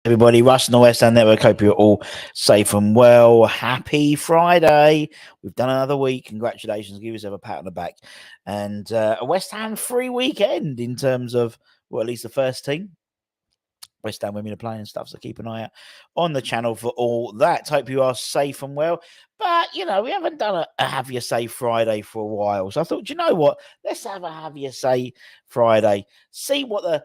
Everybody, Russ and the West Ham Network. Hope you're all safe and well. Happy Friday. We've done another week. Congratulations. Give yourself a pat on the back. And a West Ham free weekend in terms of, well, at least the first team. West Ham women are playing and stuff, so keep an eye out on the channel for all that. Hope you are safe and well. But, we haven't done a Have You Say Friday for a while. So I thought, you know what? Let's have a Have You Say Friday. See what the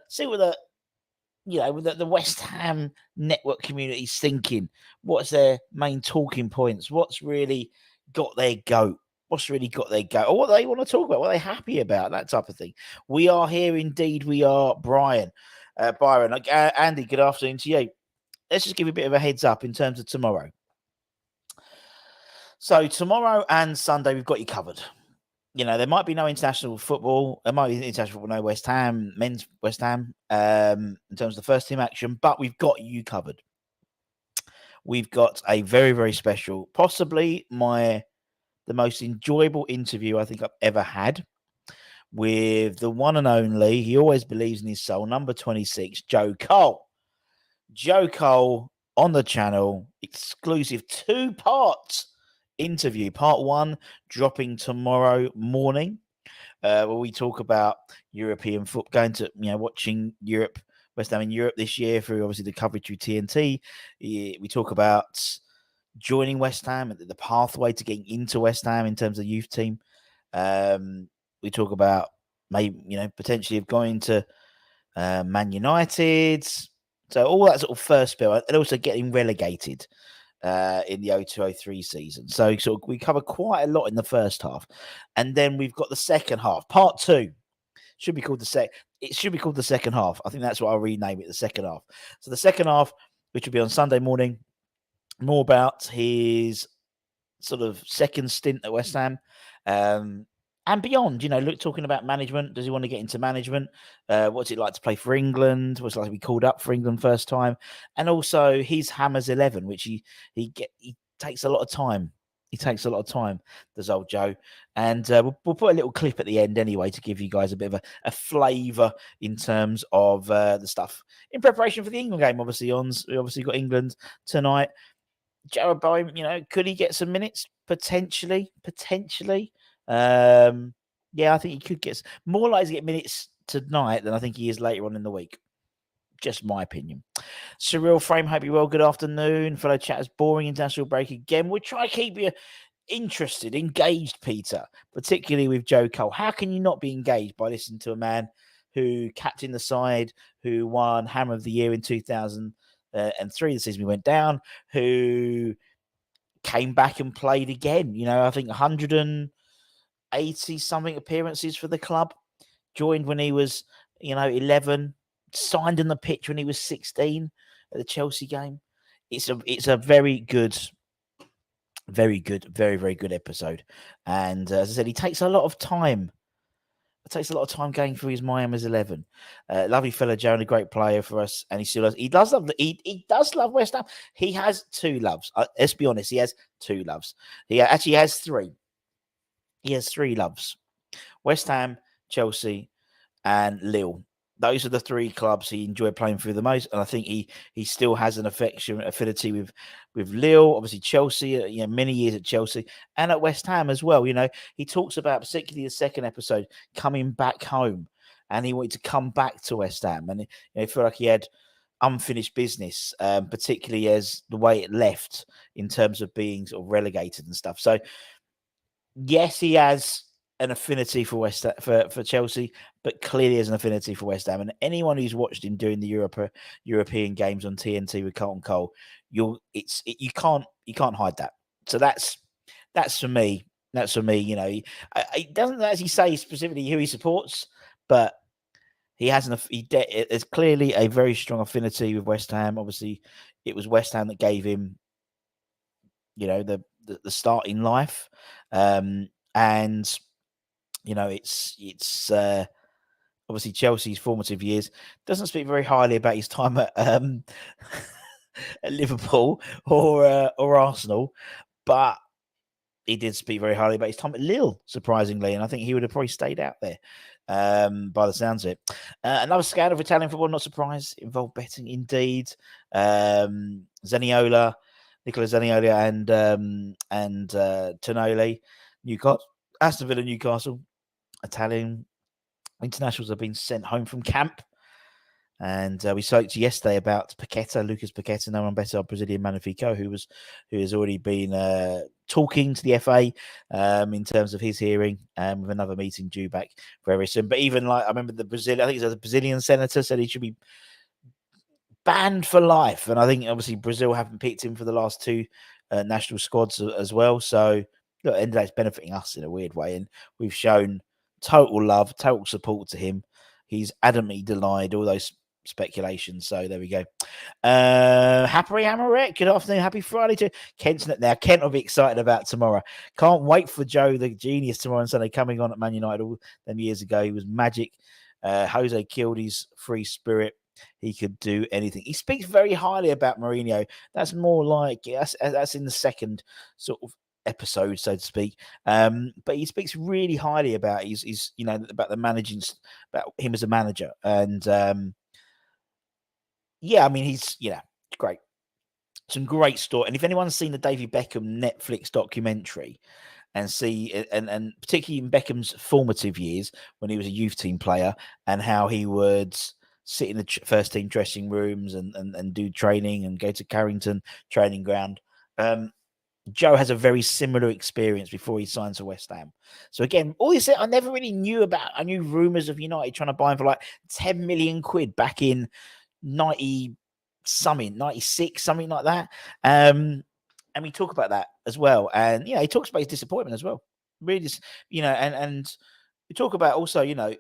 the West Ham network community is thinking. What's their main talking points? What's really got their goat? What's really got their goat? Or what they want to talk about? What they're happy about? That type of thing. We are here indeed. We are Byron. Andy, good afternoon to you. Let's just give you a bit of a heads up in terms of tomorrow. So tomorrow and Sunday, we've got you covered. There might be no international football. There might be international football, no West Ham, men's West Ham, in terms of the first team action, but we've got you covered. We've got a very, very special, possibly the most enjoyable interview I think I've ever had with the one and only, he always believes in his soul, number 26, Joe Cole. Joe Cole on the channel, exclusive 2-part interview. Part 1 dropping tomorrow morning, where we talk about European football, going to watching West Ham in Europe this year through obviously the coverage through TNT. We talk about joining West Ham and the pathway to getting into West Ham in terms of the youth team. We talk about maybe potentially of going to Man United. So all that sort of first spell, and also getting relegated in the 02-03 season. So we cover quite a lot in the first half, and then we've got the second half, part 2. Should be called It should be called the second half. I think that's what I'll rename it, the second half. So the second half, which will be on Sunday morning, more about his sort of second stint at West Ham. And beyond, talking about management. Does he want to get into management? What's it like to play for England? What's it like to be called up for England first time? And also his Hammers 11, which he takes a lot of time. He takes a lot of time, does old Joe. And we'll put a little clip at the end anyway to give you guys a bit of a flavour in terms of the stuff in preparation for the England game. We obviously got England tonight. Jared Bowen, could he get some minutes? Potentially. I think he could get more likely to get minutes tonight than I think he is later on in the week. Just my opinion. Surreal Frame, hope you well. Good afternoon, fellow chatters. Boring international break again. We'll try to keep you interested, engaged, Peter, particularly with Joe Cole. How can you not be engaged by listening to a man who captained the side, who won Hammer of the Year in 2003, the season we went down, who came back and played again? I think 180-something appearances for the club. Joined when he was, 11. Signed on the pitch when he was 16 at the Chelsea game. It's a very good, very good episode. And as I said, he takes a lot of time. It takes a lot of time going through his Miami's 11. Lovely fella, Joe, and a great player for us. And he still does. He does love West Ham. He has 2 loves. Let's be honest. He has 2 loves. He actually has 3. He has 3 loves: West Ham, Chelsea, and Lille. Those are the 3 clubs he enjoyed playing for the most, and I think he still has an affinity with Lille. Obviously, Chelsea, many years at Chelsea and at West Ham as well. He talks about, particularly the second episode, coming back home, and he wanted to come back to West Ham, and he felt like he had unfinished business, particularly as the way it left in terms of being sort of relegated and stuff. So, yes, he has an affinity for for Chelsea, but clearly has an affinity for West Ham. And anyone who's watched him doing the European games on TNT with Carlton Cole, you can't hide that. So that's for me. That's for me. He doesn't actually say specifically who he supports, but he has there's clearly a very strong affinity with West Ham. Obviously, it was West Ham that gave him, the start in life, and it's obviously Chelsea's formative years. Doesn't speak very highly about his time at at Liverpool or Arsenal, but he did speak very highly about his time at Lille, surprisingly, and I think he would have probably stayed out there by the sounds of it. Another scandal of Italian football, not surprised, involved betting indeed. Nicola Zaniola and Tonoli, Newcastle, Aston Villa, Newcastle, Italian internationals have been sent home from camp. And we spoke to yesterday about Lucas Paqueta, no one better, our Brazilian Magnifico, who has already been talking to the FA in terms of his hearing, with another meeting due back very soon. But even like I remember I think it was the Brazilian senator said he should be banned for life, and I think obviously Brazil haven't picked him for the last two national squads as well. So look, at the end of the day, it's benefiting us in a weird way, and we've shown total love, total support to him. He's adamantly denied all those speculations. So there we go. Happy Amaret, good afternoon, happy Friday to Kent's now. Kent will be excited about tomorrow. Can't wait for Joe the genius tomorrow on Sunday, coming on at Man United all them years ago. He was magic. Jose killed his free spirit. He could do anything. He speaks very highly about Mourinho. That's more like that's in the second sort of episode, so to speak. But he speaks really highly about his about the managing, about him as a manager. And yeah, I mean, he's great. Some great story. And if anyone's seen the David Beckham Netflix documentary and and particularly in Beckham's formative years when he was a youth team player and how he would sit in the first team dressing rooms and do training and go to Carrington training ground. Joe has a very similar experience before he signs for West Ham. So again, all this I never really knew about. I knew rumours of United trying to buy him for like 10 million quid back in 96, something like that. And we talk about that as well. And he talks about his disappointment as well. Really just, and we talk about also, I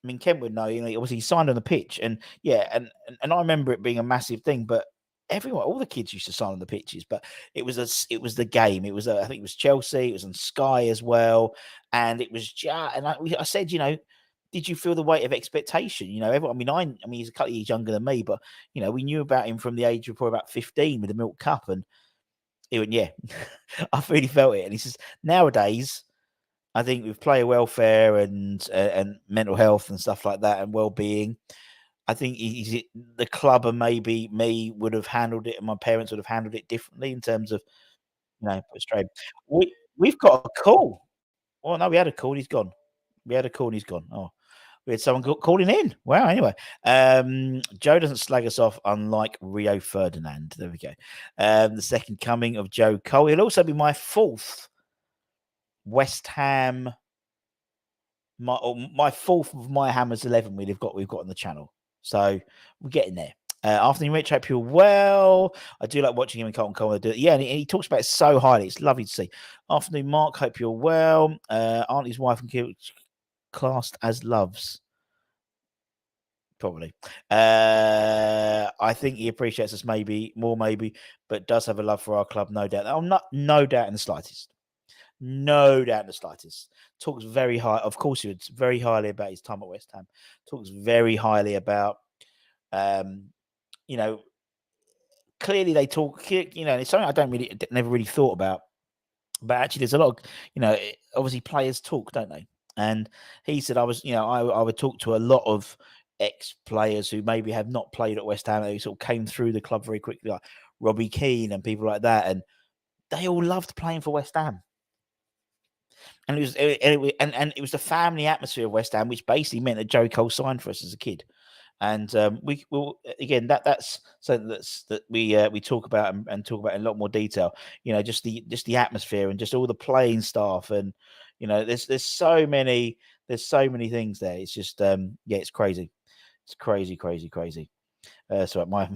mean, Kent would know, obviously he signed on the pitch, and and I remember it being a massive thing, but all the kids used to sign on the pitches, but it was the game. It was I think it was Chelsea, it was on Sky as well, and it was and I said, did you feel the weight of expectation? Everyone. I mean, he's a couple of years younger than me, but we knew about him from the age of probably about 15 with the Milk Cup, and he went, yeah, I really felt it. And he says nowadays, I think with player welfare and mental health and stuff like that and well-being, I think the club and maybe me would have handled it, and my parents would have handled it differently in terms of straight. We've got a call. Well, no, we had a call. He's gone. We had a call and he's gone. Oh, we had someone calling in. Wow. Anyway, Joe doesn't slag us off, unlike Rio Ferdinand. There we go. The second coming of Joe Cole. He'll also be my fourth West Ham. My fourth of my Hammers 11 we've got on the channel. So we're getting there. Afternoon, Rich. Hope you're well. I do like watching him and Colton Cole do it. Yeah, and he talks about it so highly. It's lovely to see. Afternoon, Mark. Hope you're well. Auntie's wife and kid classed as loves. Probably. I think he appreciates us maybe, but does have a love for our club, no doubt. No doubt in the slightest. No doubt in the slightest. Talks very high. Of course, he would very highly about his time at West Ham. Talks very highly about, clearly they talk. It's something I never really thought about. But actually, there's a lot of, obviously players talk, don't they? And he said, I would talk to a lot of ex-players who maybe have not played at West Ham, who sort of came through the club very quickly, like Robbie Keane and people like that, and they all loved playing for West Ham. And it was the family atmosphere of West Ham, which basically meant that Joe Cole signed for us as a kid. And we will again that's something that we talk about and talk about in a lot more detail. Just the atmosphere and just all the playing staff, and there's so many things there. It's just it's crazy. It's crazy. So my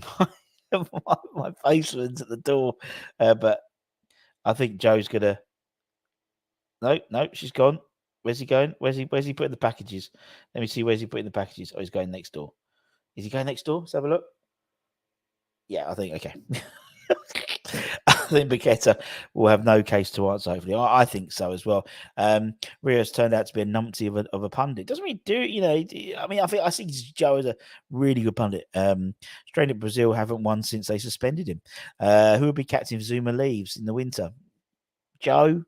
faceman's at the door, but I think Joe's gonna. No, she's gone. Where's he going? Where's he putting the packages? Let me see. Where's he putting the packages? Oh, he's going next door. Is he going next door? Let's have a look. Yeah, I think okay. I think Paqueta will have no case to answer. Hopefully, I think so as well. Rio's turned out to be a numpty of a pundit. Doesn't really do, I mean, I see Joe as a really good pundit. Strange that Brazil haven't won since they suspended him. Who will be captain if Zuma leaves in the winter? Joe.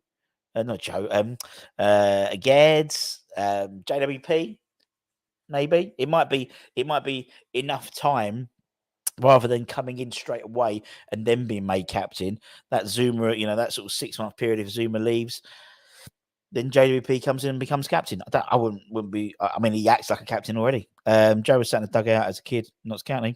not Joe, Geds, JWP. Maybe it might be enough time rather than coming in straight away and then being made captain. That Zuma, that sort of 6 month period, if Zuma leaves, then JWP comes in and becomes captain. I wouldn't be. I mean, he acts like a captain already. Joe was sat in the dugout as a kid, Notts County.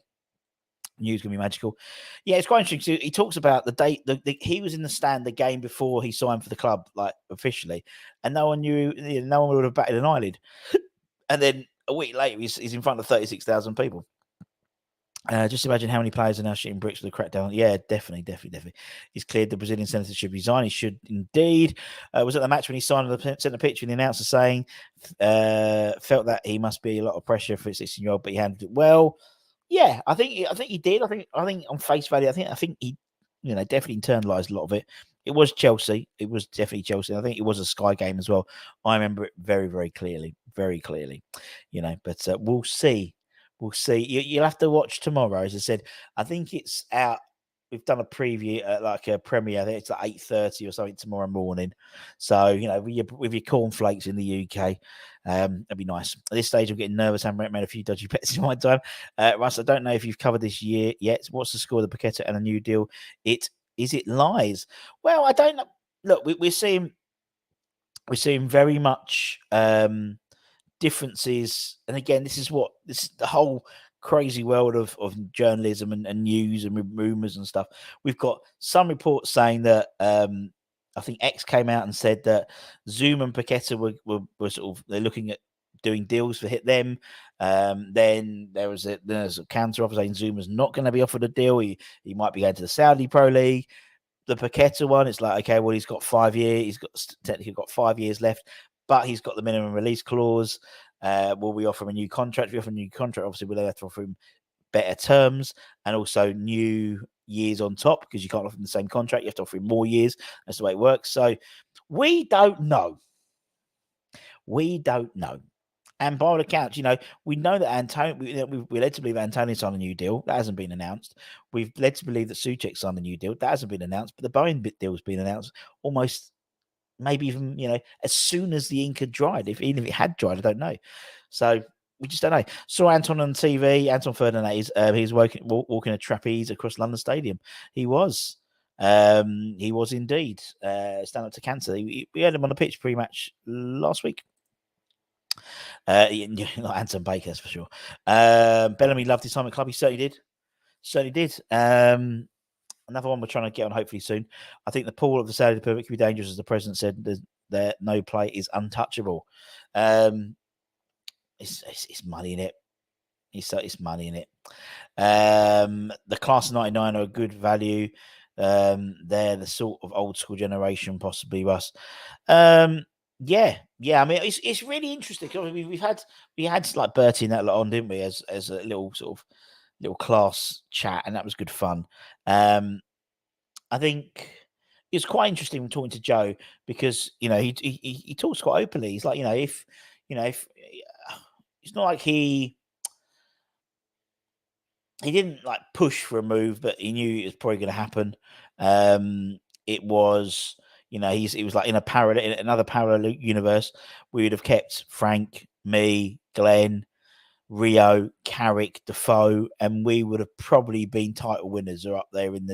Knew it's gonna be magical. Yeah, it's quite interesting. He talks about the date. He was in the stand the game before he signed for the club, like officially, and no one knew. No one would have batted an eyelid. And then a week later, he's in front of 36,000 people. Just imagine how many players are now shooting bricks with the crackdown. Yeah, definitely. He's cleared the Brazilian senator should resign. He should indeed. Was at the match when he signed the centre picture and the announcer saying felt that he must be a lot of pressure for a 16-year-old, but he handled it well. Yeah, I think he did. I think on face value, I think he definitely internalised a lot of it. It was Chelsea. It was definitely Chelsea. I think it was a Sky game as well. I remember it very, very clearly. Very clearly. But we'll see. We'll see. You'll have to watch tomorrow. As I said, I think it's out. We've done a preview at like a premiere. I think it's like 8:30 or something tomorrow morning. So with your cornflakes in the UK, that'd be nice. At this stage, I'm getting nervous. I haven't made a few dodgy bets in my time. Russ, I don't know if you've covered this year yet. What's the score of the Paqueta and a new deal? It lies. Well, I don't know. Look, we're seeing very much differences, and again, this is the whole crazy world of journalism and news and rumors and stuff. We've got some reports saying that I think X came out and said that Zoom and Paqueta were sort of, they're looking at doing deals for them. Then there's a counter offer saying Zoom is not going to be offered a deal. He might be going to the Saudi Pro League. The Paqueta one, it's like, okay, well, he's got 5 years. He's technically got 5 years left, but he's got the minimum release clause. Will we offer him a new contract? If we offer a new contract, obviously we'll have to offer him better terms and also new years on top, because you can't offer him the same contract. You have to offer him more years. That's the way it works. So we don't know. And by all accounts, we know that Antonio, we're led to believe Antonio signed a new deal. That hasn't been announced. We've led to believe that Souček signed a new deal. That hasn't been announced. But the Bowen deal's been announced almost, maybe even, as soon as the ink had dried. Even if it had dried, I don't know. So we just don't know. Saw Anton on TV, Anton Fernandez. He was walking a trapeze across London Stadium. He was. He was indeed. Stand up to cancer. We had him on the pitch pre-match last week. Not Anton Baker, that's for sure. Bellamy loved his time at club. He certainly did. Another one we're trying to get on hopefully soon. I think the pool of the Saudi Republic could be dangerous, as the president said. That no play is untouchable. It's money in it. It's money in it. The class of 99 are a good value. They're the sort of old school generation, possibly, Russ. Yeah. I mean, it's really interesting. We had like Bertie and that lot on, didn't we? As a little sort of little class chat, and that was good fun. I think it's quite interesting talking to Joe, because he talks quite openly. He's like, if it's not like he didn't like push for a move, but he knew it was probably going to happen. It was, it was like in another parallel universe, we would have kept Frank, me, Glenn, Rio, Carrick, Defoe, and we would have probably been title winners or up there in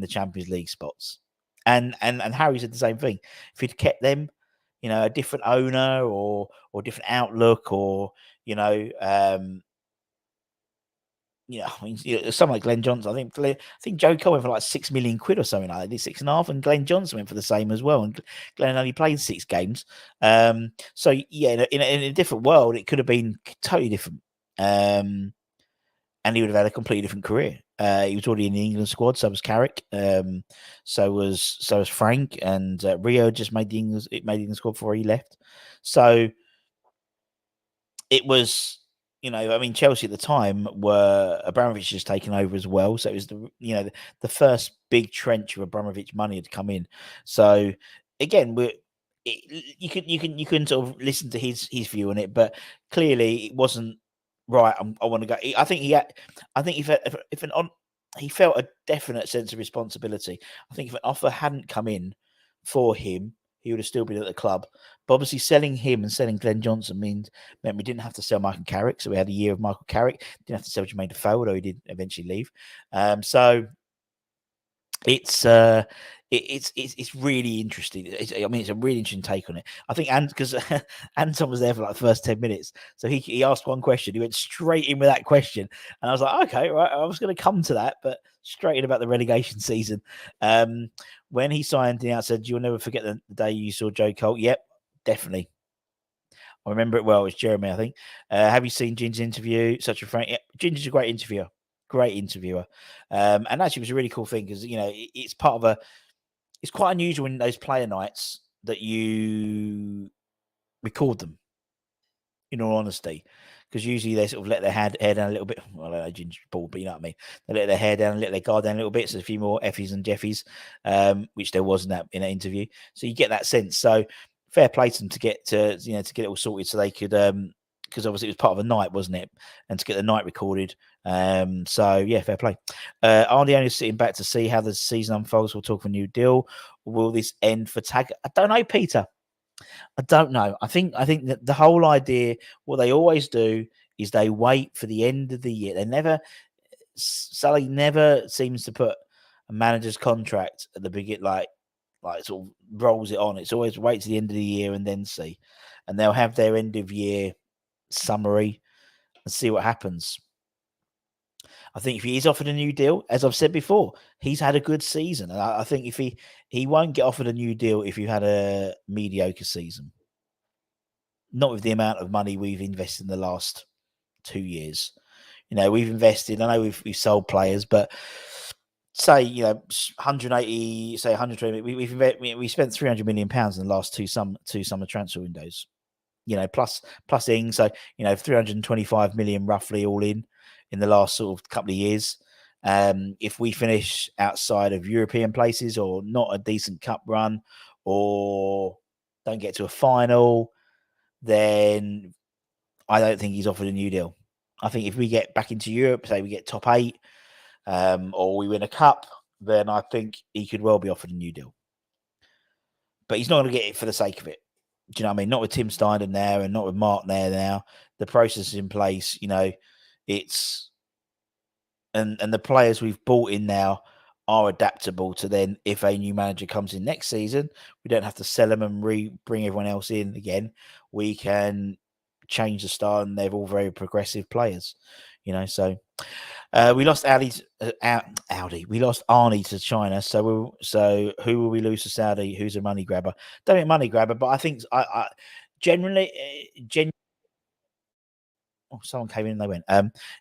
the Champions League spots. And Harry said the same thing. If he'd kept them, a different owner or different outlook, or someone like Glenn Johnson. I think Joe Cole went for like £6 million or something like that. 6.5, and Glenn Johnson went for the same as well. And Glenn only played 6 games. So yeah, in a different world, it could have been totally different. And he would have had a completely different career. He was already in the England squad. So was Carrick. So was Frank, and Rio just made the England squad before he left. So it was. Chelsea at the time were Abramovich just taken over as well, so it was the first big trench of Abramovich money had come in. So again, you can sort of listen to his view on it, but clearly it wasn't right. I want to go. I think he felt a definite sense of responsibility. I think if an offer hadn't come in for him, he would have still been at the club. But obviously, selling him and selling Glenn Johnson meant we didn't have to sell Michael Carrick. So we had a year of Michael Carrick. Didn't have to sell Jermaine Defoe, although he did eventually leave. So it's really interesting. It's a really interesting take on it. I think, and because Anton was there for like the first 10 minutes, so he asked one question, he went straight in with that question, and I was like, okay, right, I was going to come to that, but straight in about the relegation season. When he signed the said, "You'll never forget the day you saw Joe Cole." Yep, definitely. I remember it well. It was Jeremy, I think. Have you seen Ginger's interview? Such a frank. Yeah, Ginger's a great interviewer. Great interviewer. And actually, it was a really cool thing because it's part of it's quite unusual in those player nights that you record them. In all honesty, because usually they sort of let their hair down a little bit. Well, I know Ginger's bald, but you know what I mean. They let their hair down, let their guard down a little bit. So a few more Effies and Jeffies, which there was in that interview. So you get that sense. So fair play to them to get to get it all sorted, so they could because obviously it was part of a night, wasn't it? And to get the night recorded. So yeah, fair play. Are the owners sitting back to see how the season unfolds? We'll talk of a new deal. Will this end for Tag? I don't know, Peter. I don't know. I think that the whole idea, what they always do is they wait for the end of the year. They never, Sally never seems to put a manager's contract at the beginning, like sort of rolls it on. It's always wait to the end of the year and then see. And they'll have their end of year summary and see what happens. I think if he is offered a new deal, as I've said before, he's had a good season. And I think if he won't get offered a new deal if you had a mediocre season. Not with the amount of money we've invested in the last 2 years. We've invested. I know we've sold players, but say 180, say 120. We spent 300 million pounds in the last two summer transfer windows. Plus Ing, so 325 million roughly all in the last sort of couple of years. If we finish outside of European places or not a decent cup run or don't get to a final, then I don't think he's offered a new deal. I think if we get back into Europe, say we get top 8, or we win a cup, then I think he could well be offered a new deal. But he's not going to get it for the sake of it. Do you know what I mean? Not with Tim Steiner there and not with Mark there now. The process is in place. It's and the players we've bought in now are adaptable to then if a new manager comes in next season, we don't have to sell them and bring everyone else in again. We can change the style, and they're all very progressive players. So we lost Audi. We lost Arnie to China. So who will we lose to Saudi? Who's a money grabber? Don't think money grabber, but I think I generally. Oh, someone came in and they went.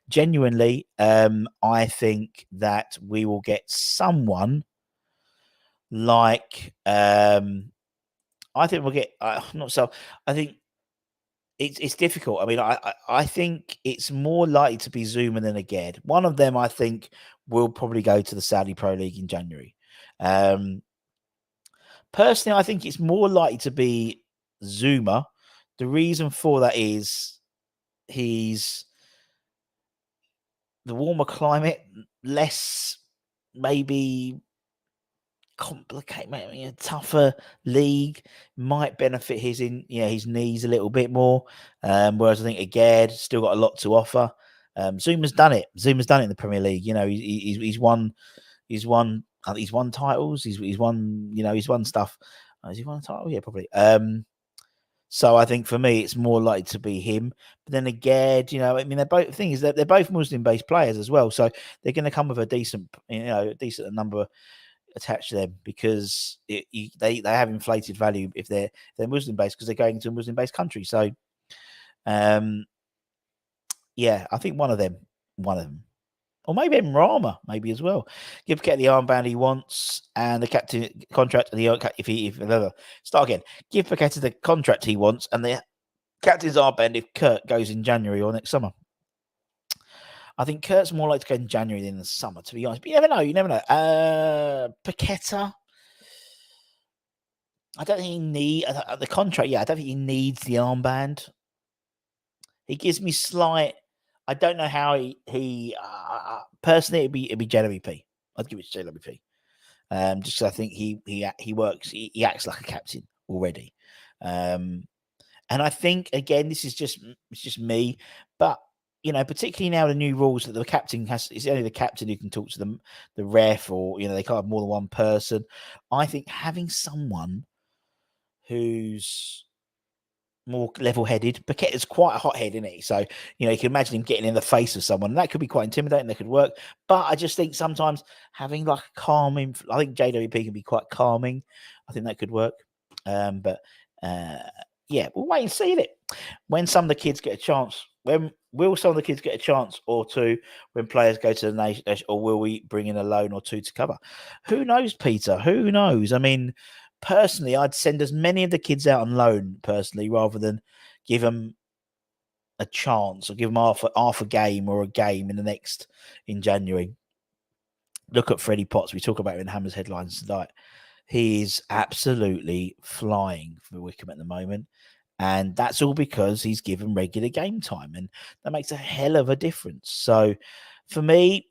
Genuinely, I think that we will get someone like. I think we'll get. Not so. I think it's difficult. I mean, I think it's more likely to be Zuma than Aged. One of them, I think, will probably go to the Saudi Pro League in January. Personally, I think it's more likely to be Zuma. The reason for that is he's the warmer climate, less maybe complicated, maybe a tougher league might benefit his knees a little bit more. Whereas I think Aged still got a lot to offer. Zuma's done it. Zuma's done it in the Premier League. He's won titles. He's won. He's won stuff. Has he won a title? Yeah, probably. So I think for me, it's more likely to be him. But then again, they're both things. They're both Muslim-based players as well, so they're going to come with a decent number attached to them because they have inflated value if they're Muslim-based because they're going into a Muslim-based country. So, yeah, I think one of them, or maybe Rama, maybe as well. Give Paqueta the armband he wants and the captain contract. And start again. Give Paqueta the contract he wants and the captain's armband if Kurt goes in January or next summer. I think Kurt's more likely to go in January than the summer, to be honest. But you never know. Paqueta, I don't think he needs the contract. Yeah, I don't think he needs the armband. He gives me slight. I don't know how he personally it'd be JWP. I'd give it to JWP. Just because I think he works. He acts like a captain already. And I think, again, it's just me, but particularly now the new rules that the captain it's only the captain who can talk to the ref, or they can't have more than one person. I think having someone who's more level-headed. Paqueta's quite a hothead, isn't he? So, you can imagine him getting in the face of someone. That could be quite intimidating. That could work. But I just think sometimes having like a calming, I think JWP can be quite calming. I think that could work. But yeah, we'll wait and see it. When some of the kids get a chance, will some of the kids get a chance or two when players go to the nation, or will we bring in a loan or two to cover? Who knows, Peter? Who knows? I mean, personally, I'd send as many of the kids out on loan personally, rather than give them a chance or give them half a game or a game in January. Look at Freddie Potts. We talk about him in Hammers headlines tonight. He is absolutely flying for Wycombe at the moment. And that's all because he's given regular game time. And that makes a hell of a difference. So for me,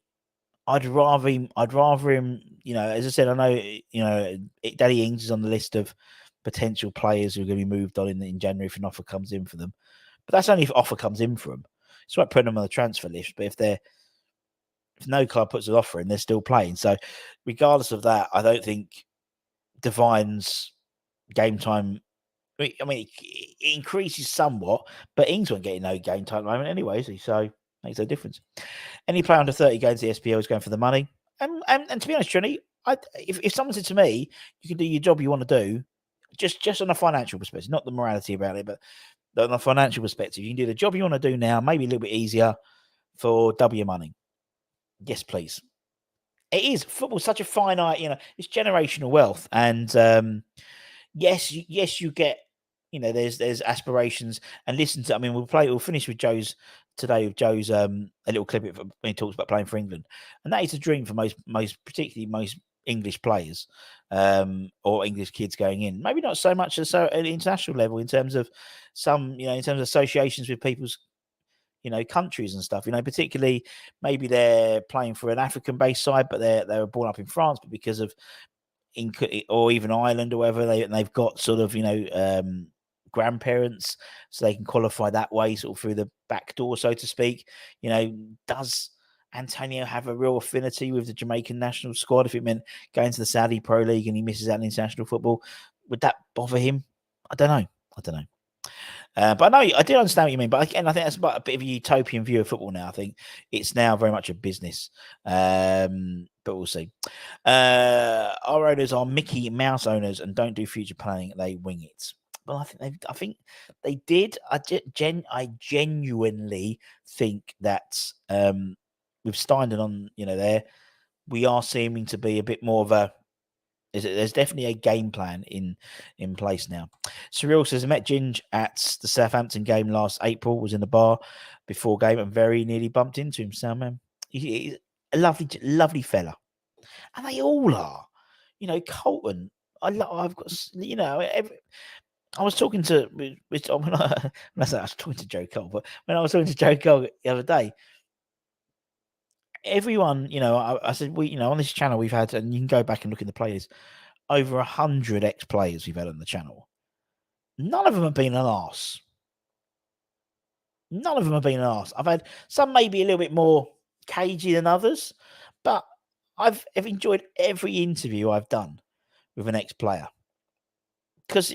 I'd rather him, as I said, I know, Danny Ings is on the list of potential players who are going to be moved on in January if an offer comes in for them. But that's only if offer comes in for them. It's like putting them on the transfer list. But if no club puts an offer in, they're still playing. So regardless of that, I don't think Devine's game time, I mean, it increases somewhat, but Ings won't get no game time at the moment anyway, so makes no difference. Any player under 30 going to the SPL is going for the money. And to be honest, Trini, if someone said to me, you can do your job you want to do, just on a financial perspective, not the morality about it, but on a financial perspective, you can do the job you want to do now, maybe a little bit easier for double your money. Yes, please. It is. Football's such a finite, it's generational wealth. And yes, you get, there's aspirations. And listen to, we'll finish with Joe's a little clip when he talks about playing for England. And that is a dream for particularly most English players, or English kids going in. Maybe not so much at an international level in terms of in terms of associations with people's countries and stuff, particularly maybe they're playing for an African-based side, but they were born up in France, but because of or even Ireland or whatever, they've got sort of grandparents, so they can qualify that way, sort of through the back door, so to speak. Does Antonio have a real affinity with the Jamaican national squad? If it meant going to the Saudi Pro League and he misses out on international football, would that bother him? I don't know. But I know I do understand what you mean. But again, I think that's about a bit of a utopian view of football now. I think it's now very much a business. But we'll see. Our owners are Mickey Mouse owners and don't do future planning. They wing it. Well, I think they did. I genuinely think that with Steindon on, there, we are seeming to be a bit more of a. There's definitely a game plan in place now. Cyril says, I met Ginge at the Southampton game last April, was in the bar before game and very nearly bumped into him. So, man, he's a lovely fella. And they all are. Colton, I've got, I was talking to, when I was talking to Joe Cole, but when I was talking to Joe Cole the other day, everyone, I said, on this channel we've had, and you can go back and look in the playlists, over 100 ex-players we've had on the channel. None of them have been an arse. None of them have been an arse. I've had some maybe a little bit more cagey than others, but I've enjoyed every interview I've done with an ex-player. Because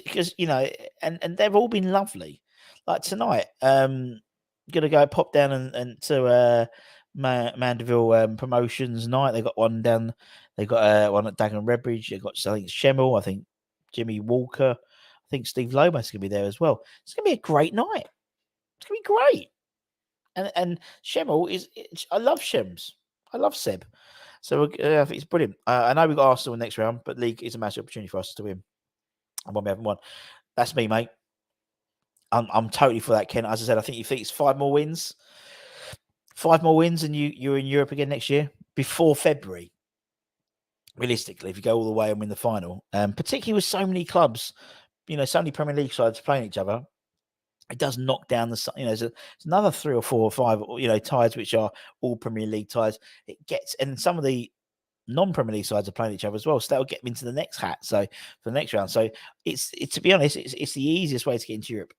and they've all been lovely. Like tonight, gonna go pop down and to Mandeville promotions night. They got one down. They got one at Dagenham Redbridge. They got, I think, Schemmel. I think Jimmy Walker. I think Steve Lomas gonna be there as well. It's gonna be a great night. It's gonna be great. And Schemmel I love Shems. I love Seb. So I think it's brilliant. I know we've got Arsenal in the next round, but league is a massive opportunity for us to win. And when we haven't won. That's me, mate. I'm totally for that, Ken. As I said, I think you think it's 5 more wins. 5 more wins, and you're in Europe again next year before February. Realistically, if you go all the way and win the final, particularly with so many clubs, so many Premier League sides playing each other, it does knock down the. There's another 3 or 4 or 5, ties which are all Premier League ties. It gets, and some of the non-Premier League sides are playing each other as well. So that'll get them into the next hat. So for the next round. So it's to be honest, it's the easiest way to get into Europe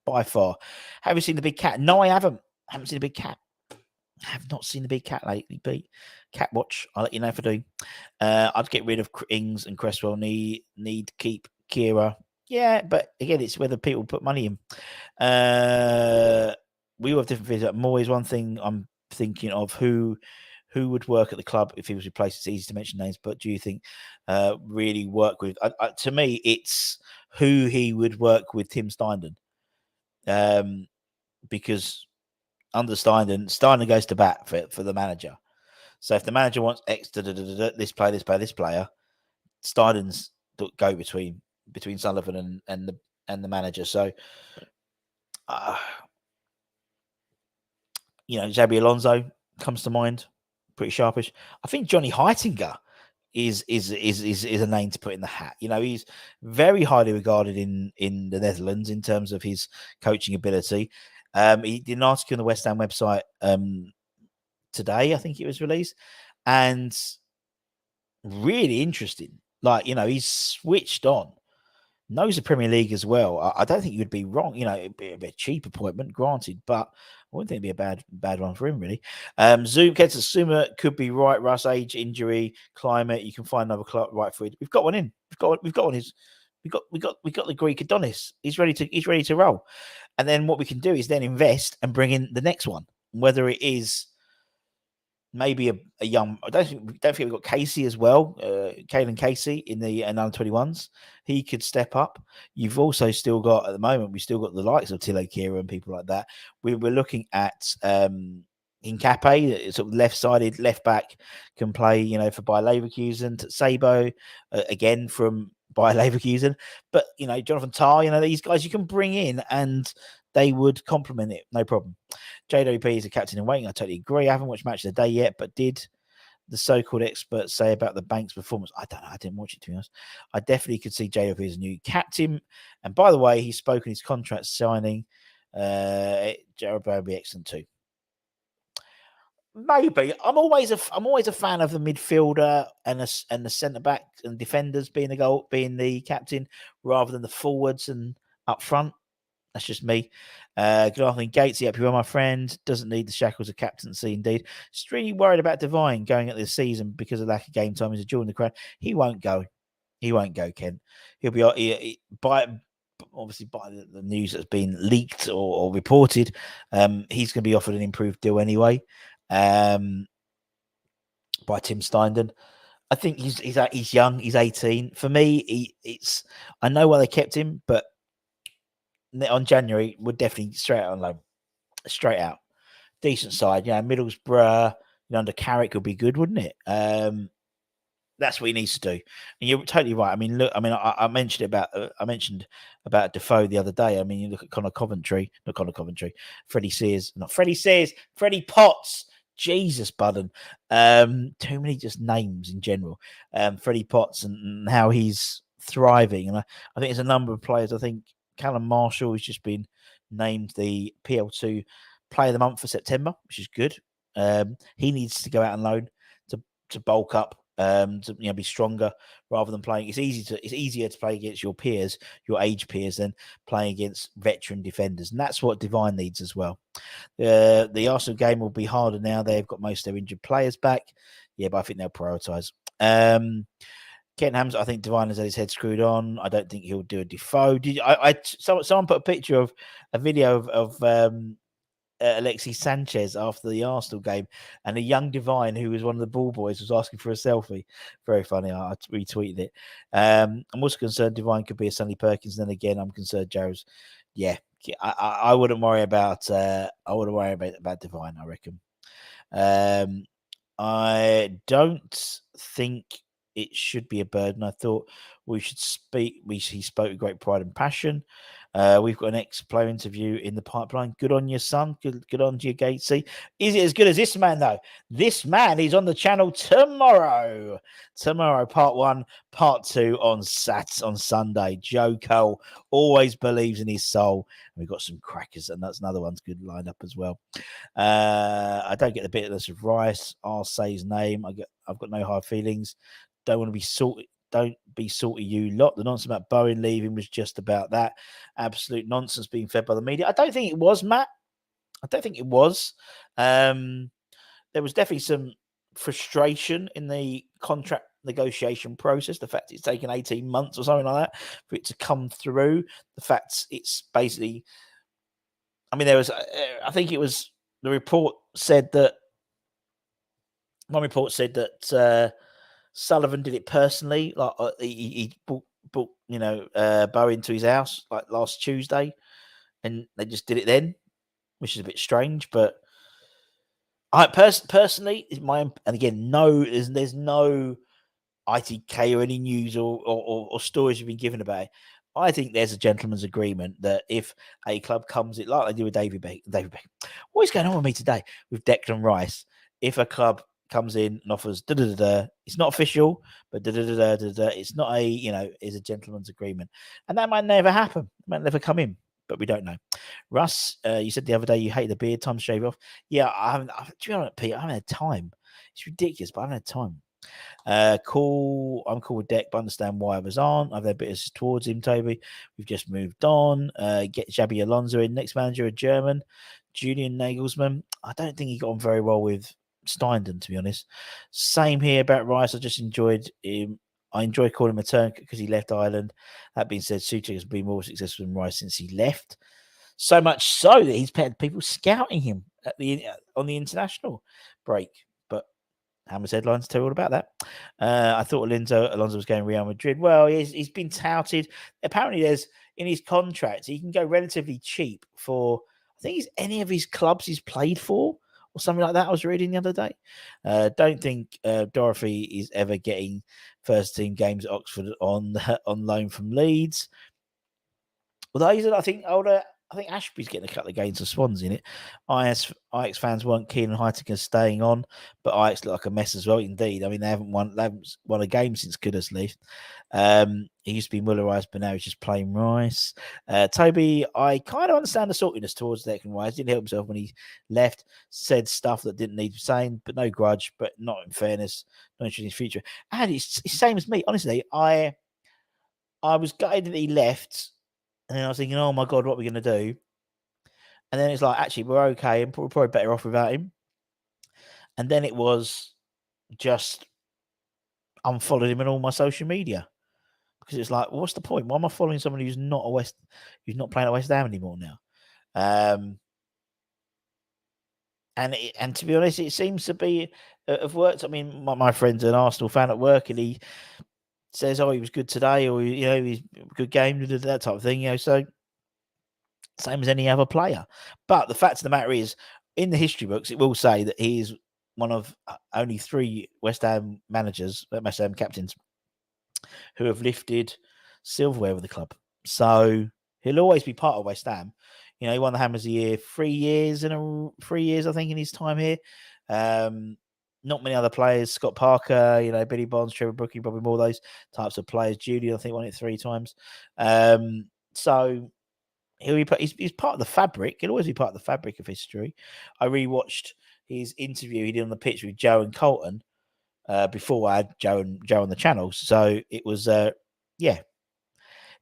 by far. Have you seen the big cat? No, I haven't. I haven't seen the big cat. I have not seen the big cat lately, Pete. Cat watch. I'll let you know if I do. I'd get rid of Ings and Cresswell. Need to keep Kira. Yeah, but again, it's whether people put money in. We all have different things. More is one thing I'm thinking of who would work at the club if he was replaced. It's easy to mention names, but do you think really work with? To me, it's who he would work with Tim Steindon, because under Steindon goes to bat for the manager. So if the manager wants X, this player, Steindon's go between Sullivan and the manager. So, Xabi Alonso comes to mind, pretty sharpish. I think Johnny Heitinger is a name to put in the hat. He's very highly regarded in the Netherlands in terms of his coaching ability. He did an article on the West Ham website today, I think it was released, and really interesting. He's switched on, knows the Premier League as well. I don't think you'd be wrong. It'd be a cheap appointment, granted, but I wouldn't think it'd be a bad one for him, really. Zuma could be right. Russ, age, injury, climate. You can find another right foot. We've got one in. We've got one. We got the Greek Adonis. He's ready to roll. And then what we can do is then invest and bring in the next one, whether it is maybe a young. I don't think we've got Casey as well. Kalen Casey in the under 21s. He could step up. You've also still got, at the moment, we've still got the likes of Tilo Kira and people like that. We're looking at Hincape, sort of left-sided left back, can play, for Bayer Leverkusen. Sabo again from Bayer Leverkusen, but Jonathan Tah, these guys you can bring in and they would complement it, no problem. JWP is a captain in waiting. I totally agree. I haven't watched Match of the Day yet, but did the so-called experts say about the Banks performance? I don't know. I didn't watch it, to be honest. I definitely could see JWP as a new captain. And by the way, he's spoken his contract signing. Jared Bowen would be excellent too. Maybe. I'm always a fan of the midfielder and the centre back and defenders being the captain rather than the forwards and up front. That's just me. Good afternoon, Gatesy. Hope you are, my friend. Doesn't need the shackles of captaincy, indeed. Extremely worried about Devine going at this season because of lack of game time. He's a jewel in the crown. He won't go. Ken. He'll be obviously by the news that's been leaked or reported. He's going to be offered an improved deal anyway. By Tim Steindon. I think he's young. He's 18. For me, I know why they kept him, but on January would definitely straight out on loan. Straight out. Decent side. Middlesbrough, under Carrick would be good, wouldn't it? That's what he needs to do. And you're totally right. I mean, look, I mentioned about Defoe the other day. I mean, you look at Freddie Potts. Jesus, Budden. Too many just names in general. Freddie Potts and how he's thriving. And I think there's a number of players. I think Callum Marshall has just been named the PL2 Player of the Month for September, which is good. He needs to go out on loan to bulk up, to be stronger rather than playing. It's easier to play against your peers, your age peers, than playing against veteran defenders, and that's what Devine needs as well. The Arsenal game will be harder now. They've got most of their injured players back. Yeah, but I think they'll prioritise. Ken Hams, I think Devine has had his head screwed on. I don't think he'll do a Defoe. Someone put a picture of a video of Alexis Sanchez after the Arsenal game, and a young Devine, who was one of the ball boys, was asking for a selfie. Very funny. I retweeted it. I'm also concerned Devine could be a Sonny Perkins. And then again, I'm concerned Joe's. Yeah, I wouldn't worry about. About Devine. I reckon. I don't think it should be a burden. I thought we should speak. He spoke with great pride and passion. We've got an ex-player interview in the pipeline. Good on your son. Good on you, Gatesy. Is it as good as this man, though? This man is on the channel tomorrow. Tomorrow, part 1, part 2 on Sunday. Joe Cole always believes in his soul. And we've got some crackers, and that's another one's good lined up as well. I don't get the bitterness of Rice. I'll say his name. I've got no hard feelings. Don't want to be salty. Don't be salty, you lot. The nonsense about Bowen leaving was just about that. Absolute nonsense being fed by the media. I don't think it was, Matt. I don't think it was. There was definitely some frustration in the contract negotiation process. The fact it's taken 18 months or something like that for it to come through. The fact it's basically, I mean, there was, I think it was, the report said that, one report said that Sullivan did it personally. Like he brought Bowen to his house like last Tuesday, and they just did it then, which is a bit strange. But I personally, is my, and again, there's no ITK or any news or stories have been given about it. I think there's a gentleman's agreement that if a club comes in, like they do with David Beckham, what is going on with me today with Declan Rice? If a club comes in and offers it's not official, but it's not is a gentleman's agreement, and that might never happen. It might never come in, but we don't know. Russ, you said the other day you hate the beard. Time to shave off. Yeah, I haven't. To be honest, Pete, I haven't had time. It's ridiculous, but I haven't had time. Cool. I'm cool with Deck, but I understand why others aren't. I've had bitterness towards him, Toby. We've just moved on. Get Xabi Alonso in. Next manager, a German, Julian Nagelsmann. I don't think he got on very well with Steindon, to be honest. Same here about Rice. I just enjoyed him. I enjoy calling him a turncoat because he left Ireland. That being said, Suchek has been more successful than Rice since he left. So much so that he's had people scouting him on the international break. But Hammer's headlines tell you all about that. I thought Alonso was going Real Madrid. Well, he's been touted. Apparently, there's in his contract he can go relatively cheap for. I think he's any of his clubs he's played for or something like that. I was reading the other day. Don't think Dorothy is ever getting first team games at Oxford on loan from Leeds. Although he's, I think, older. I think Ashby's getting a couple of games of Swansea in it. Ajax fans weren't keen on Heitinga staying on, but Ajax look like a mess as well. Indeed, I mean they haven't won a game since Kudus left. He used to be Muller Rice, but now he's just plain Rice. Toby, I kind of understand the saltiness towards Declan Rice. Didn't help himself when he left. Said stuff that didn't need saying, but no grudge. But not in fairness, not interested in his future. And it's the same as me. Honestly, I was gutted that he left. And then I was thinking, oh my God, what are we going to do? And then it's like, actually, we're okay and we're probably better off without him. And then it was just unfollowed him on all my social media because it's like, well, what's the point? Why am I following someone who's not playing at West Ham anymore now? And to be honest, it seems to be have worked. I mean, my friend's an Arsenal fan at work, and he says, "Oh, he was good today," or he's a good game, that type of thing. So same as any other player. But the fact of the matter is, in the history books, it will say that he is one of only 3 West Ham managers, West Ham captains, who have lifted silverware with the club. So he'll always be part of West Ham. He won the Hammers of the Year 3 years, I think, in his time here. Not many other players. Scott Parker, Billy Bonds, Trevor Brookie, Bobby Moore, those types of players. Julian, I think, won it 3 times. So he's part of the fabric. He'll always be part of the fabric of history. I rewatched his interview he did on the pitch with Joe and Colton before I had Joe on the channel. So it was,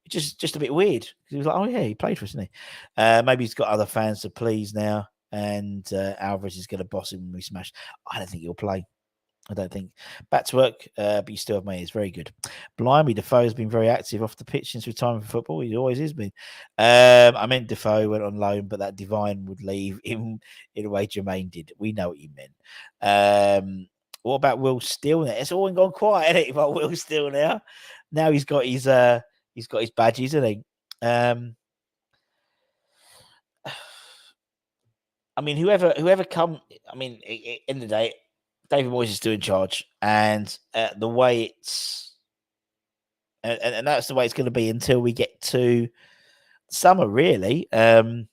just a bit weird. He was like, oh yeah, he played for us, didn't he? Maybe he's got other fans to please now, and Alvarez is going to boss him when we smash. I don't think he'll play. I don't think. Back to work, but you still have me. It's very good. Blimey, Defoe has been very active off the pitch since retirement from football. He always has been. I meant Defoe went on loan, but that Divine would leave him in a way Jermaine did. We know what you meant. What about Will Steele? It's all gone quiet, isn't it? About Will Steele now. Now he's got his badges, isn't he? I mean, whoever come. I mean, in the day, David Moyes is still in charge, and the way it's, and that's the way it's going to be until we get to summer, really. And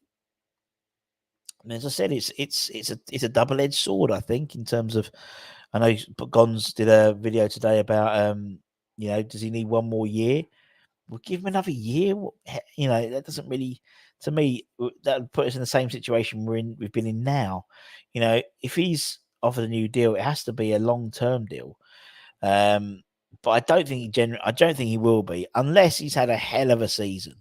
as I said, it's a double-edged sword, I think, in terms of. I know Gons did a video today about does he need one more year? We'll give him another year. That doesn't really, to me, that would put us in the same situation we've been in now. If he's offered a new deal, it has to be a long-term deal. But I don't think I don't think he will be, unless he's had a hell of a season.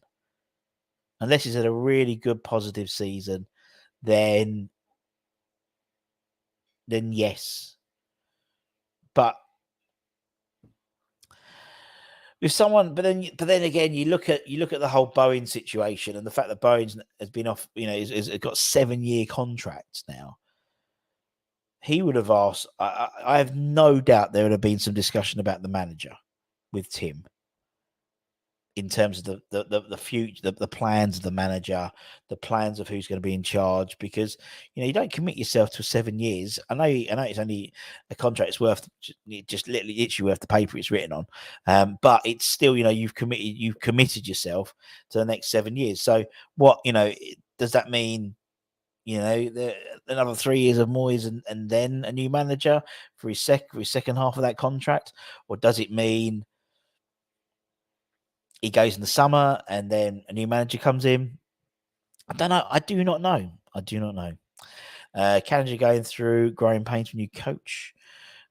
Unless he's had a really good positive season, then yes. But with someone, but then again, you look at the whole Bowen situation and the fact that Bowen has been off, has got 7-year contracts now. He would have asked. I have no doubt there would have been some discussion about the manager with Tim in terms of the future, the plans of the manager, the plans of who's going to be in charge. Because you don't commit yourself to 7 years. I know it's only a contract. It's worth just literally worth the paper it's written on. But it's still you've committed yourself to the next 7 years. So what does that mean? Another 3 years of Moyes and then a new manager for his second half of that contract, or does it mean he goes in the summer and then a new manager comes in? I don't know. I do not know. Canada going through growing pains from new coach,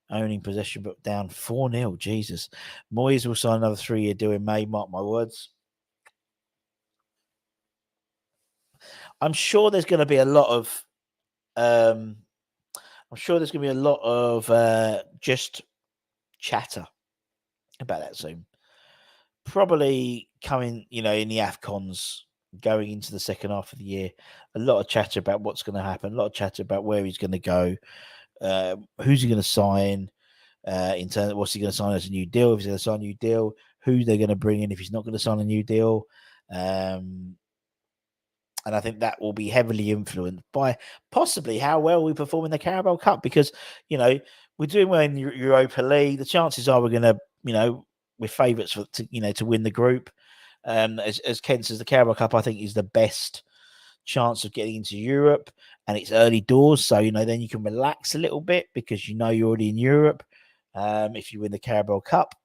owning possession but down 4-0. Jesus. Moyes will sign another 3-year deal in May, mark my words. I'm sure there's going to be a lot of just chatter about that soon. Probably coming, in the AFCONs going into the second half of the year. A lot of chatter about what's going to happen. A lot of chatter about where he's going to go. Who's he going to sign? In terms of what's he going to sign as a new deal? If he's going to sign a new deal, who they're going to bring in if he's not going to sign a new deal. And I think that will be heavily influenced by possibly how well we perform in the Carabao Cup, because, we're doing well in the Europa League. The chances are we're going to, we're favourites to win the group. As Ken says, the Carabao Cup, I think, is the best chance of getting into Europe, and it's early doors. So, then you can relax a little bit because you're already in Europe if you win the Carabao Cup.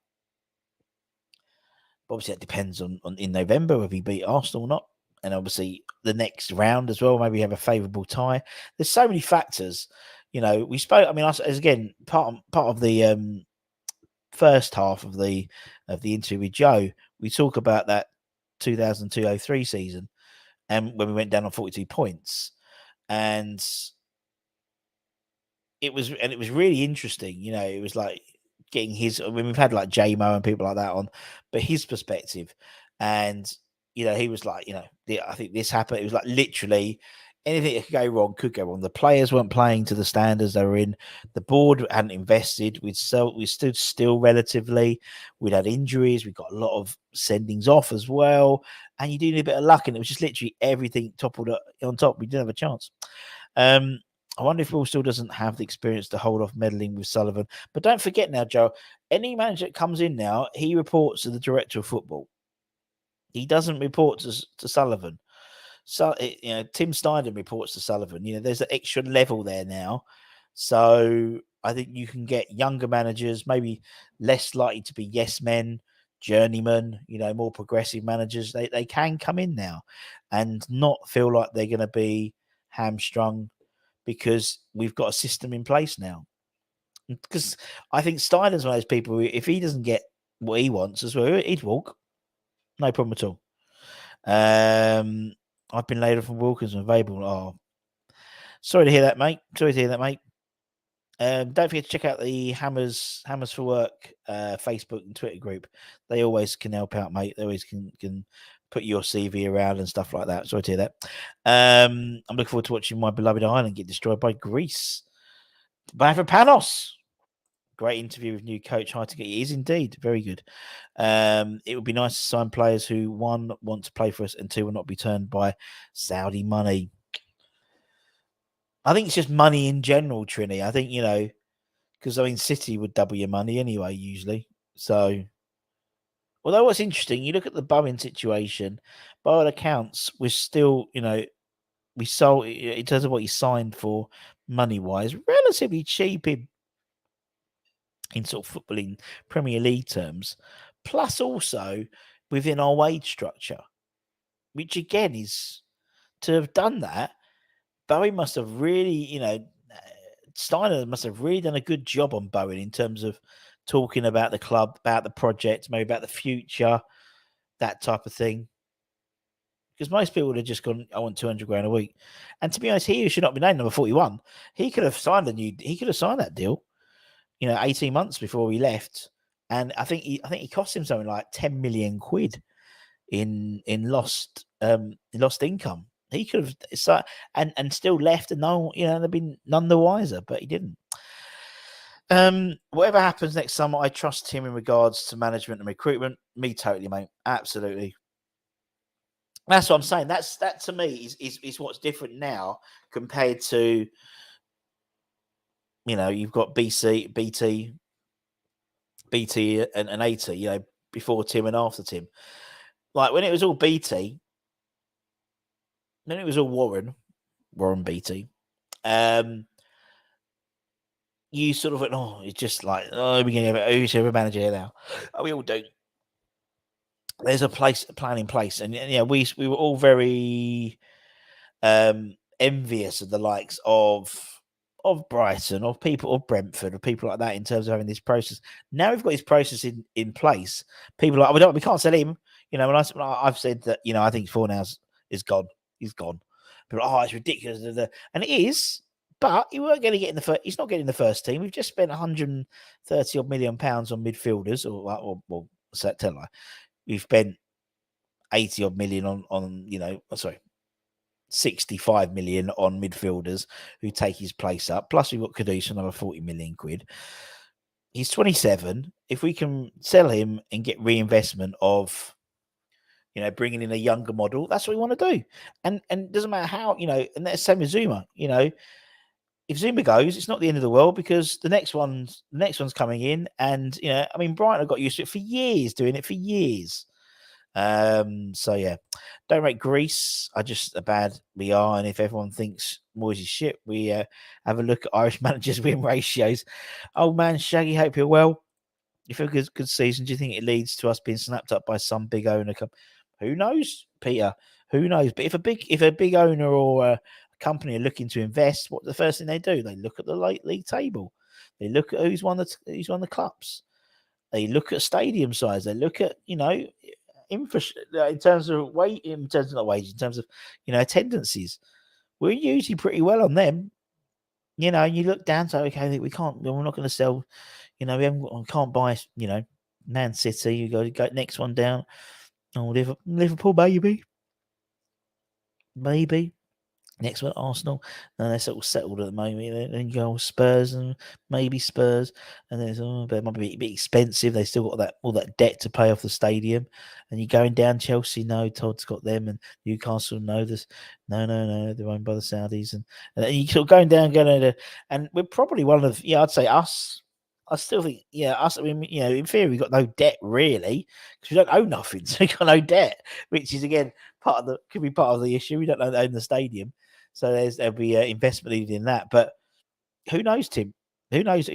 Obviously, that depends on in November if he beat Arsenal or not. And obviously the next round as well, maybe have a favourable tie. There's so many factors. We spoke. I mean, as again, part of the first half of the interview with Joe, we talk about that 2002-03 season, and when we went down on 42 points, and it was really interesting. It was like getting his. I mean, we've had like JMO and people like that on, but his perspective, and he was like, I think this happened. It was like literally anything that could go wrong. The players weren't playing to the standards they were in. The board hadn't invested. We stood still relatively. We'd had injuries. We got a lot of sendings off as well. And you do need a bit of luck. And it was just literally everything toppled on top. We didn't have a chance. I wonder if Will still doesn't have the experience to hold off meddling with Sullivan. But don't forget now, Joe, any manager that comes in now, he reports to the director of football. He doesn't report to Sullivan. So, Tim Steiner reports to Sullivan. There's an extra level there now. So I think you can get younger managers, maybe less likely to be yes men, journeymen, more progressive managers. They can come in now and not feel like they're going to be hamstrung because we've got a system in place now. Because I think Steiner's one of those people who, if he doesn't get what he wants as well, he'd walk. No problem at all. I've been laid off from Wilkins and Vabel. Oh, sorry to hear that, mate. Don't forget to check out the Hammers for Work Facebook and Twitter group. They always can help out, mate. They always can put your CV around and stuff like that. Sorry to hear that. I'm looking forward to watching my beloved island get destroyed by Greece. Panos. Great interview with new coach Heitinga. He is indeed very good. It would be nice to sign players who, one, want to play for us, and two, will not be turned by Saudi money. I think it's just money in general, Trini. I think, because City would double your money anyway, usually. So, although what's interesting, you look at the Bowen situation, by all accounts, we're still, we sold in terms of what he signed for money wise, relatively cheap in sort of footballing Premier League terms, plus also within our wage structure, which again is to have done that. Bowen must have really, Steiner must have really done a good job on Bowen in terms of talking about the club, about the project, maybe about the future, that type of thing. Because most people would have just gone, I want 200 grand a week. And to be honest, he should not be named number 41. He could have signed that deal, 18 months before he left. And I think he cost him something like 10 million quid in lost income. He could have and still left, and they've been none the wiser, but he didn't. Whatever happens next summer, I trust him in regards to management and recruitment. Me totally, mate. Absolutely. That's what I'm saying. That to me is what's different now compared to, you've got BT, and 80, before Tim and after Tim. Like when it was all BT, then it was all Warren BT. You sort of went, it's just like, we're going to have a manager here now. We all do. There's a plan in place, and we were all very envious of the likes of Brighton, of Brentford, of people like that in terms of having this process. Now we've got this process in place. People are like, we can't sell him. When I've said that, I think Fornals is gone. He's gone. But it's ridiculous, and it is. But he weren't going to get in the first. He's not getting in the first team. We've just spent 130 odd million pounds on midfielders, or tell lie. We've spent 80 odd million on 65 million on midfielders who take his place up. Plus we've got Kudus, another 40 million quid. He's 27. If we can sell him and get reinvestment of, bringing in a younger model, that's what we want to do. And it doesn't matter how, and that's the same with Zuma, if Zuma goes, it's not the end of the world because the next one's coming in. And, Brighton have got used to it for years, doing it for years. So yeah, don't rate Greece. I just how bad we are, and if everyone thinks Moyes is shit, we have a look at Irish managers' win ratios. Old man Shaggy, hope you're well. If a good season, do you think it leads to us being snapped up by some big owner? Who knows, Peter? Who knows? But if a big owner or a company are looking to invest, what the first thing they do? They look at the league table. They look at who's won the cups. They look at stadium size. They look at infrastructure in terms of weight, in terms of not wage, in terms of attendances. We're usually pretty well on them. You look down to we're not going to sell. We can't buy. Man City. You go next one down. Oh, Liverpool, baby. Next one, Arsenal. And they're sort of settled at the moment. Then you go Spurs and maybe Spurs. And there's but it might be a bit expensive. They still got all that debt to pay off the stadium. And you're going down Chelsea. No, Todd's got them. And Newcastle, no, this. No, they're owned by the Saudis. And you sort of going down. And we're probably one of, I'd say us. I still think, us. I mean, in theory, we've got no debt really because we don't own nothing. So we've got no debt, which is again could be part of the issue. We don't own the stadium. So there'll be investment needed in that. But who knows, Tim? Who knows,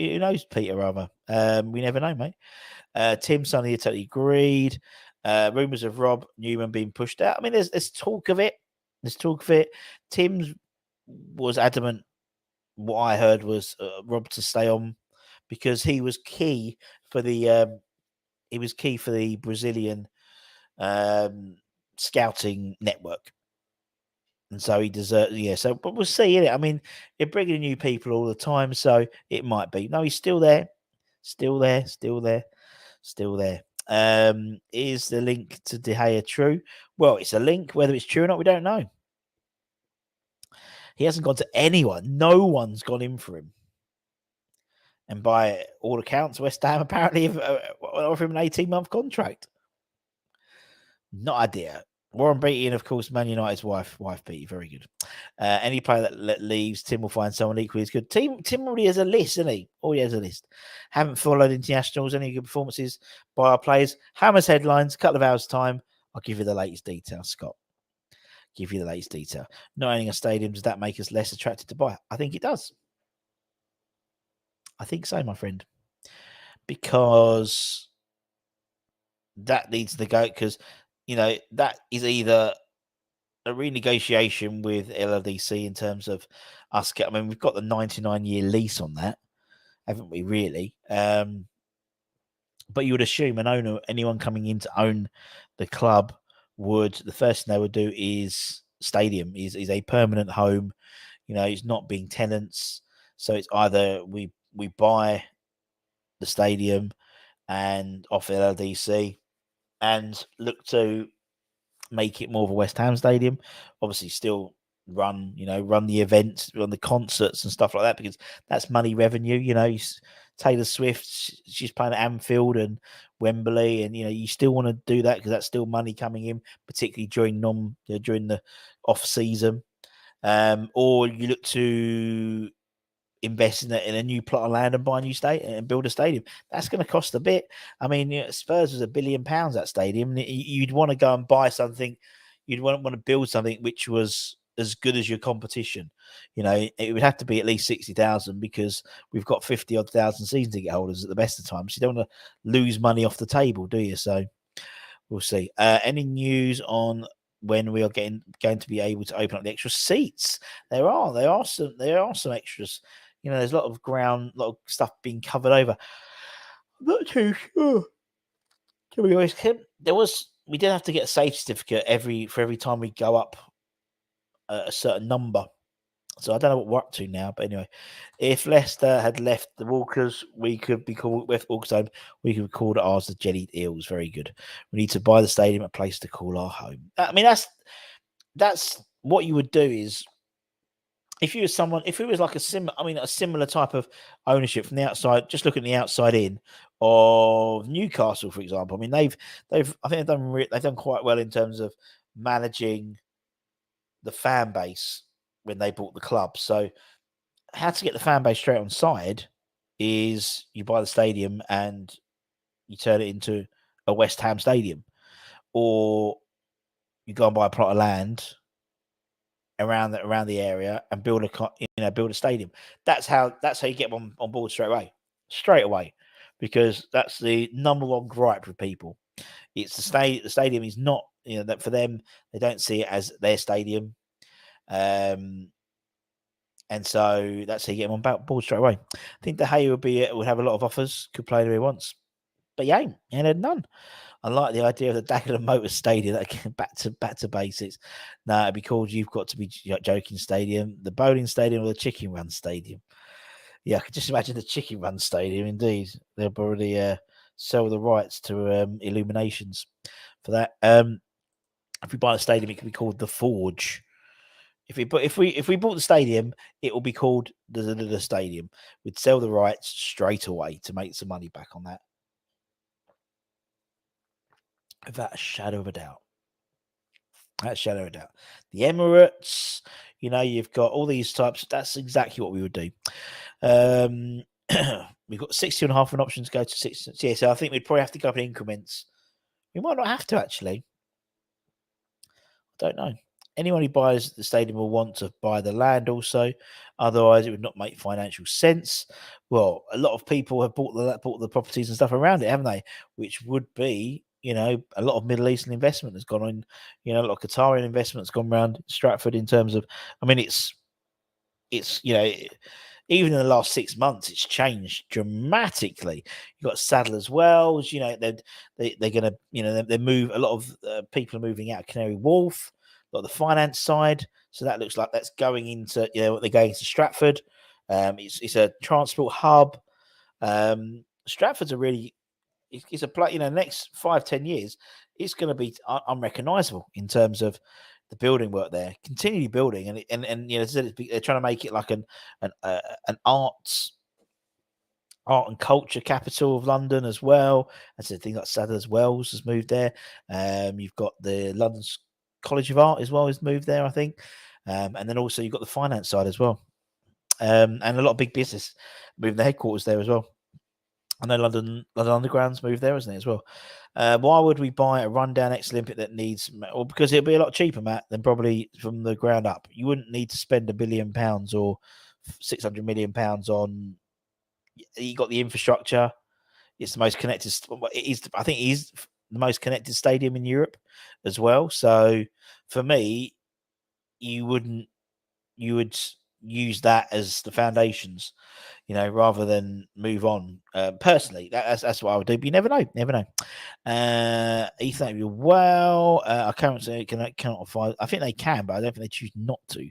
Peter, rather? We never know, mate. Tim, Sonny, totally agreed. Rumours of Rob Newman being pushed out. I mean, there's talk of it. Tim was adamant. What I heard was Rob to stay on because he was key for the Brazilian scouting network. And so he deserves, So, but we'll see. Innit? I mean, they're bringing in new people all the time, so it might be. No, he's still there. Is the link to De Gea true? Well, it's a link. Whether it's true or not, we don't know. He hasn't gone to anyone. No one's gone in for him. And by all accounts, West Ham apparently have offered him an 18-month contract. Not idea. Warren Beatty and, of course, Man United's wife Beatty. Very good. Any player that leaves, Tim will find someone equally as good. Tim already has a list, isn't he? Already has a list. Haven't followed internationals. Any good performances by our players? Hammers headlines, couple of hours' time. I'll give you the latest detail, Scott. Give you the latest detail. Not owning a stadium, does that make us less attracted to buy? I think it does. I think so, my friend. Because that needs to go, because, that is either a renegotiation with LLDC in terms of us we've got the 99-year lease on that, haven't we, really? But you would assume anyone coming in to own the club the first thing they would do is stadium, is a permanent home. It's not being tenants. So it's either we buy the stadium and off LLDC and look to make it more of a West Ham stadium. Obviously, still run the events, run the concerts and stuff like that, because that's money revenue. Taylor Swift, she's playing at Anfield and Wembley, and you still want to do that because that's still money coming in, particularly during during the off season. Or you look to invest in a new plot of land and buy a new stadium and build a stadium. That's going to cost a bit. I mean, Spurs was £1 billion, that stadium. You'd want to go and buy something. You'd want to build something which was as good as your competition. It would have to be at least 60,000, because we've got 50 odd thousand season ticket holders at the best of times. You don't want to lose money off the table, do you? So we'll see. Any news on when we are going to be able to open up the extra seats? There are some extras. There's a lot of ground, a lot of stuff being covered over. I'm not too sure. To be honest, we did have to get a safety certificate for every time we go up a certain number. So I don't know what we're up to now, but anyway, if Leicester had left the Walkers, we could be called with Walkers home. We could call ours the Jellied Eels. Very good. We need to buy the stadium, a place to call our home. I mean, that's what you would do. Is if it was like a similar type of ownership from the outside, just looking at the outside in of Newcastle, for example. I mean, I think they've done quite well in terms of managing the fan base when they bought the club. So how to get the fan base straight on side is you buy the stadium and you turn it into a West Ham stadium, or you go and buy a plot of land around the area and build a stadium. That's how you get them on board straight away, because that's the number one gripe with people. It's the stadium is not, that for them, they don't see it as their stadium. And so that's how you get them on board straight away. I think De Gea would have a lot of offers, could play who he wants, but he ain't. He had none. I like the idea of the Dagenham Motor Stadium. Back to basics. No, it'd be called You've Got to Be Joking Stadium, the Bowling Stadium, or the Chicken Run Stadium. Yeah, I could just imagine the Chicken Run Stadium. Indeed, they'll probably sell the rights to Illuminations for that. If we buy a stadium, it could be called the Forge. If we bought the stadium, it will be called the stadium. We'd sell the rights straight away to make some money back on that, without a shadow of a doubt. The Emirates, you've got all these types. That's exactly what we would do. We've got 60.5 an option to go to 6. Yeah, so I think we'd probably have to go up in increments. We might not have to, actually. I don't know. Anyone who buys the stadium will want to buy the land also. Otherwise, it would not make financial sense. Well, a lot of people have bought the properties and stuff around it, haven't they? Which would be, a lot of Middle Eastern investment has gone on. A lot of Qatari investment has gone around Stratford in terms of, I mean, it's even in the last 6 months, it's changed dramatically. You've got Sadler's Wells, they're going to, they move, a lot of people are moving out of Canary Wharf, a lot of the finance side. So that looks like that's going into, they're going to Stratford. It's a transport hub. Stratford's it's a play, the next 5-10 years, it's going to be unrecognizable in terms of the building work there, continually building, and they're trying to make it like an art and culture capital of London as well. And so things like Sadler's Wells has moved there. You've got the London College of Art as well has moved there, I think, and then also you've got the finance side as well, and a lot of big business moving the headquarters there as well. I know London Underground's moved there, isn't it, as well? Why would we buy a rundown ex-Olympic that needs... Well, because it'll be a lot cheaper, Matt, than probably from the ground up. You wouldn't need to spend £1 billion or £600 million on... You got the infrastructure. It's the most connected... It is, I think it is the most connected stadium in Europe as well. So, for me, you would use that as the foundations, rather than move on. Personally, that's what I would do. But you never know. Ethan, you're well. I can't say cannot find. I think they can, but I don't think they choose not to.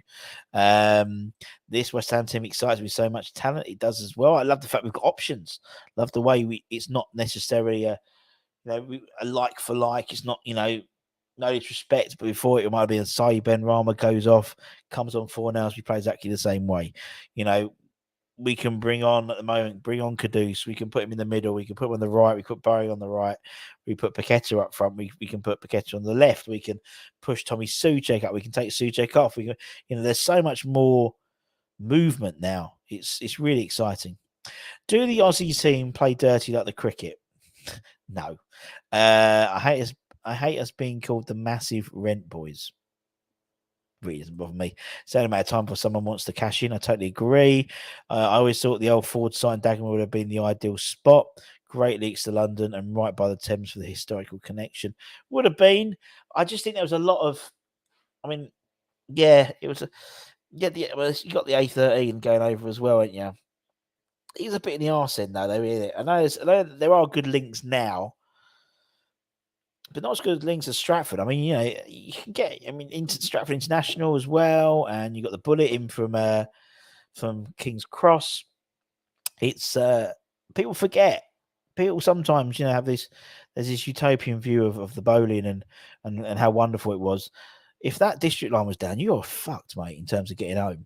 This West Ham team excites me so much talent. It does as well. I love the fact we've got options. Love the way it's not necessarily a like for like. It's not no disrespect, but before it might be a Sai Ben Rama goes off, comes on 4 now, we play exactly the same way. We can bring on Kudus. We can put him in the middle. We can put him on the right. We put Barry on the right. We put Paqueta up front. We can put Paqueta on the left. We can push Tommy Soucek up. We can take Soucek off. We can, there's so much more movement now. It's really exciting. Do the Aussie team play dirty like the cricket? No. I hate us being called the massive rent boys. Really doesn't bother me. It's only a matter of time before someone wants to cash in. I totally agree. I always thought the old Ford sign Dagenham would have been the ideal spot. Great links to London and right by the Thames for the historical connection. Would have been. I just think there was a lot of. I mean, yeah, it was. You got the A13 going over as well, ain't you? He's a bit in the arse end, though. Really. I know there are good links now, but not as good links as Stratford. I mean, you can get, into Stratford International as well, and you got the bullet in from King's Cross. It's people forget. People sometimes, have there's this utopian view of the bowling and how wonderful it was. If that district line was down, you're fucked, mate, in terms of getting home.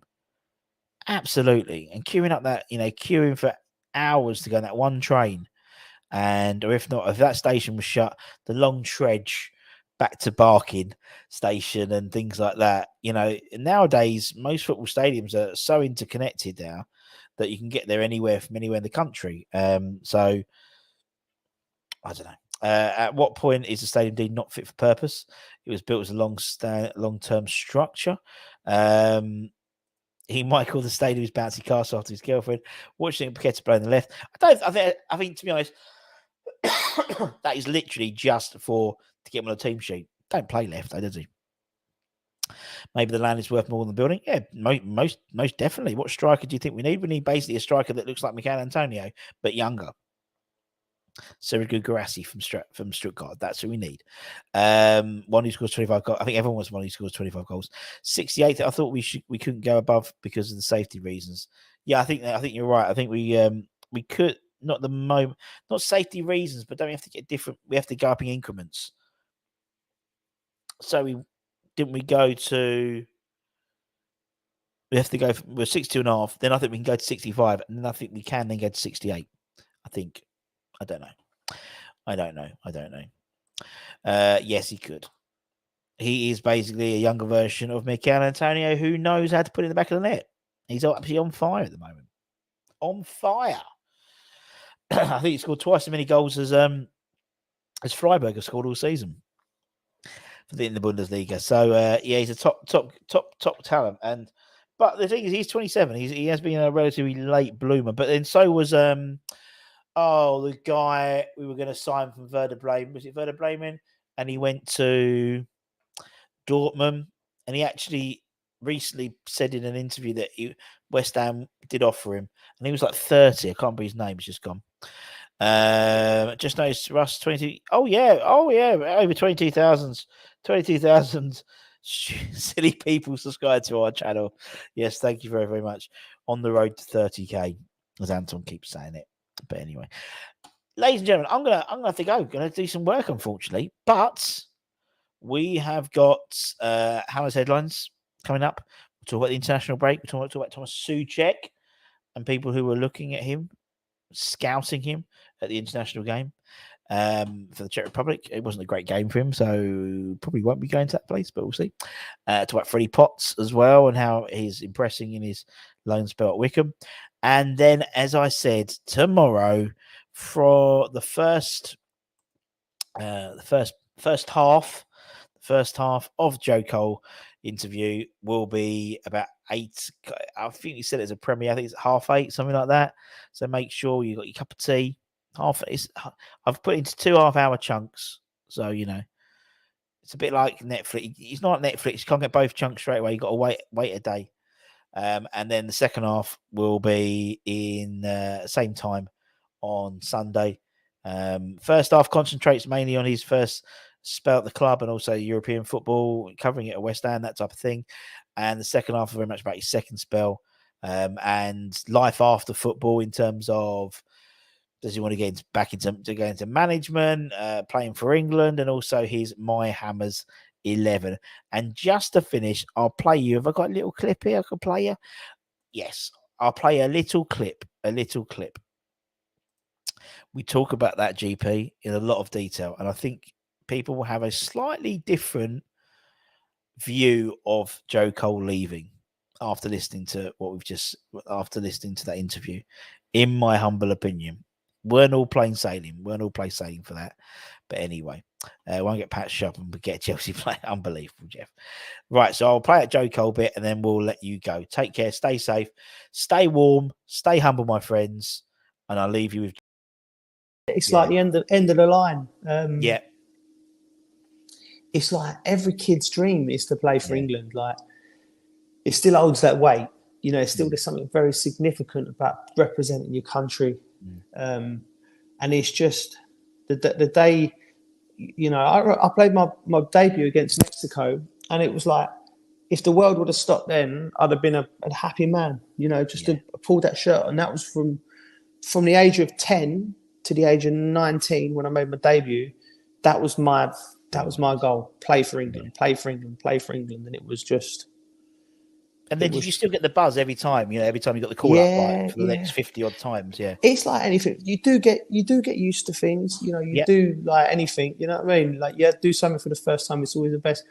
Absolutely. And queuing up queuing for hours to go on that one train. Or if not, if that station was shut, the long trudge back to Barking station and things like that. Nowadays, most football stadiums are so interconnected now that you can get there anywhere from anywhere in the country. So, I don't know. At what point is the stadium deemed not fit for purpose? It was built as a long-term structure. He might call the stadium his bouncy castle after his girlfriend. Watching Paqueta play on the left. I think to be honest, that is literally just to get him on a team sheet. Don't play left, though, does he? Maybe the land is worth more than the building. Yeah, most definitely. What striker do you think we need? We need basically a striker that looks like Mikel Antonio, but younger. Sergio Garassi from Stuttgart. That's who we need. One who scores 25 goals. I think everyone wants one who scores 25 goals. 68. I thought we couldn't go above because of the safety reasons. Yeah, I think you're right. I think we could, not the moment, not safety reasons, but don't we have to get different? We have to go up in increments. So we go to. We have to go. We're 62.5. Then I think we can go to 65, and then I think we can then go to 68. I think. I don't know. Yes, he could. He is basically a younger version of Mikel Antonio who knows how to put it in the back of the net. He's absolutely on fire at the moment. On fire. I think he scored twice as many goals as Freiburg have scored all season in the Bundesliga. So he's a top talent. But the thing is, he's 27. He has been a relatively late bloomer. But then so was the guy we were going to sign from Werder Bremen. Was it Werder Bremen? And he went to Dortmund. And he actually recently said in an interview that West Ham did offer him. And he was like 30. I can't believe his name. He's just gone. Just noticed Russ 20. Oh yeah, over 22,000 silly people subscribe to our channel. Yes, thank you very, very much. On the road to 30k, as Anton keeps saying it. But anyway, ladies and gentlemen, I'm gonna have to go. Gonna do some work, unfortunately. But we have got Hammer's headlines coming up. We'll talk about the international break. We'll talk about Thomas Soucek and people who were looking at him, scouting him at the international game for the Czech Republic. It wasn't a great game for him, so probably won't be going to that place, but we'll see. Talk about Freddie Potts as well and how he's impressing in his loan spell at Wickham. And then, as I said, tomorrow for the first half of Joe Cole interview will be about 8. I think he said it's a premiere. I think it's 8:30, something like that. So make sure you got your cup of tea. I've put into 2.5-hour chunks, so it's a bit like Netflix. It's not Netflix. You can't get both chunks straight away. You got to wait a day. And then the second half will be in same time on Sunday. First half concentrates mainly on his first spell at the club and also European football, covering it at West Ham, that type of thing. And the second half very much about his second spell and life after football in terms of does he want to get back into management, playing for England, and also his My Hammers 11. And just to finish, I'll play you. Have I got a little clip here I can play you? Yes, I'll play a little clip. We talk about that GP in a lot of detail, and I think people will have a slightly different view of Joe Cole leaving after listening to that interview, in my humble opinion. Weren't all plain sailing for that. But anyway, won't get patched up and get Chelsea playing. Unbelievable, Jeff. Right, so I'll play at Joe Cole bit and then we'll let you go. Take care, stay safe, stay warm, stay humble, my friends, and I'll leave you with. It's like the end of the line. Yeah. It's like every kid's dream is to play for England. Like, it still holds that weight. There's something very significant about representing your country. And it's just the day, I played my debut against Mexico, and it was like, if the world would have stopped then, I'd have been a happy man, to pull that shirt. And that was from the age of 10 to the age of 19 when I made my debut. That was my goal. Play for England. And it was just. And then did you still get the buzz every time? Every time you got the call up, like for the next 50 odd times. Yeah, it's like anything. You do get used to things. You do like anything. You know what I mean? Like, do something for the first time. It's always the best.